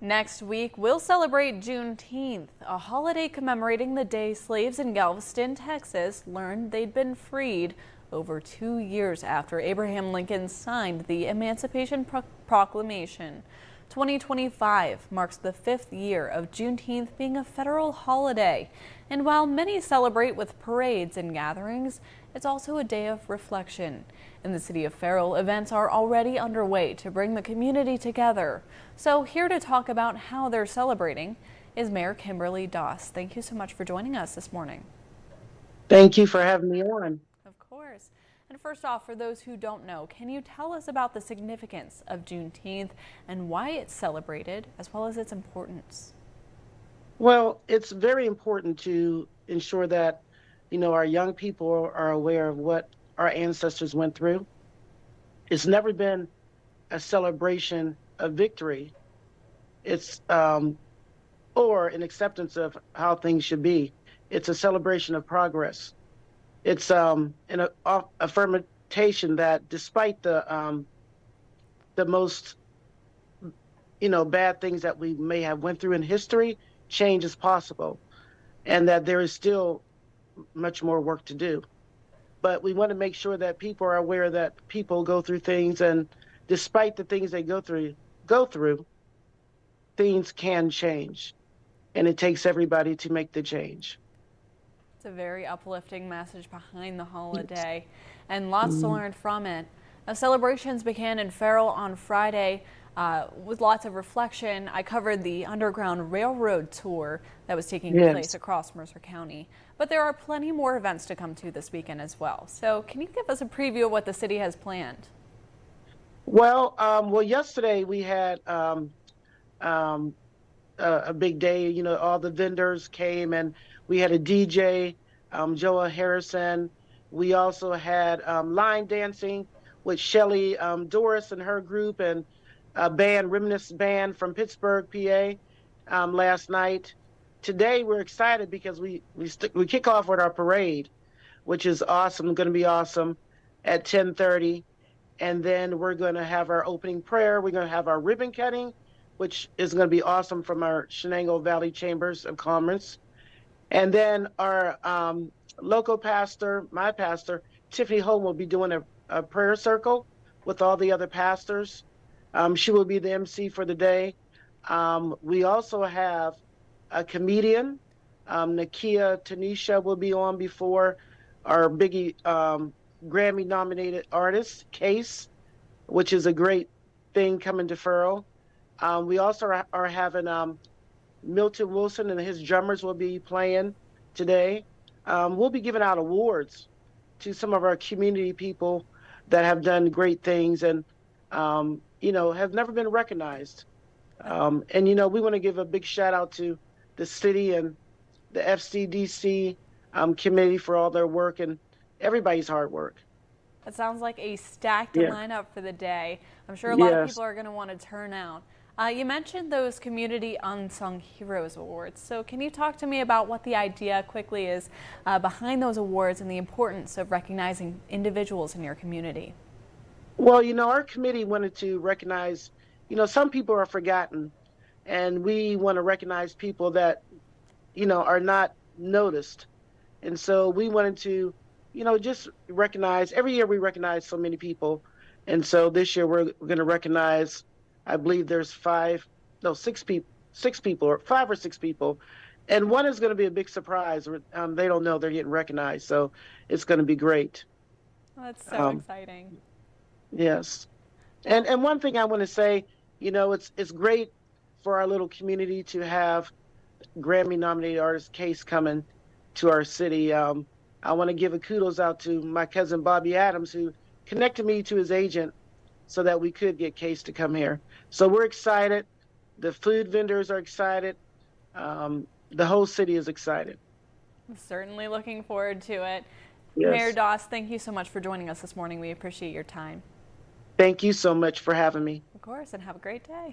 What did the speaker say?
Next week, we'll celebrate Juneteenth, a holiday commemorating the day slaves in Galveston, Texas, learned they'd been freed over 2 years after Abraham Lincoln signed the Emancipation Proclamation. 2025 marks the 5th year of Juneteenth being a federal holiday. And while many celebrate with parades and gatherings, it's also a day of reflection. In the city of Farrell, events are already underway to bring the community together. So here to talk about how they're celebrating is Mayor Kimberly Doss. Thank you so much for joining us this morning. Thank you for having me on. Of course. And first off, for those who don't know, can you tell us about the significance of Juneteenth and why it's celebrated, as well as its importance? Well, it's very important to ensure that, our young people are aware of what our ancestors went through. It's never been a celebration of victory. It's or an acceptance of how things should be. It's a celebration of progress. It's an affirmation that despite the most bad things that we may have went through in history, change is possible, and that there is still much more work to do. But we want to make sure that people are aware that people go through things, and despite the things they go through, things can change, and it takes everybody to make the change. It's a very uplifting message behind the holiday, and lots to learn from it. Now, celebrations began in Farrell on Friday with lots of reflection. I covered the Underground Railroad tour that was taking place across Mercer County. But there are plenty more events to come to this weekend as well. So can you give us a preview of what the city has planned? Well, yesterday we had a big day. All the vendors came, and we had a DJ, Joa Harrison. We also had line dancing with Shelly Doris and her group, and a band, Reminisce Band from Pittsburgh, PA, last night. Today we're excited because we kick off with our parade, which is awesome. Going to be awesome at 10:30, and then we're going to have our opening prayer. We're going to have our ribbon cutting, which is going to be awesome, from our Shenango Valley Chambers of Commerce. And then our local pastor, my pastor, Tiffany Holm, will be doing a prayer circle with all the other pastors. She will be the MC for the day. We also have a comedian, Nakia Tanisha, will be on before our Biggie Grammy-nominated artist, Case, which is a great thing coming to Farrell. We also are having Milton Wilson and his drummers will be playing today. We'll be giving out awards to some of our community people that have done great things and, have never been recognized. And we want to give a big shout out to the city and the FCDC committee for all their work and everybody's hard work. It sounds like a stacked lineup for the day. I'm sure a lot of people are going to want to turn out. You mentioned those Community Unsung Heroes Awards. So can you talk to me about what the idea quickly is behind those awards and the importance of recognizing individuals in your community? Well, our committee wanted to recognize, some people are forgotten, and we want to recognize people that, are not noticed. And so we wanted to, just recognize, every year we recognize so many people. And so this year we're going to recognize, I believe there's 5 or 6 people. And one is going to be a big surprise. They don't know they're getting recognized. So it's going to be great. Well, that's so exciting. Yes. And one thing I want to say, it's great for our little community to have Grammy-nominated artist Case coming to our city. I want to give a kudos out to my cousin Bobby Adams, who connected me to his agent so that we could get Case to come here. So we're excited. The food vendors are excited. The whole city is excited. I'm certainly looking forward to it. Yes. Mayor Doss, thank you so much for joining us this morning. We appreciate your time. Thank you so much for having me. Of course, and have a great day.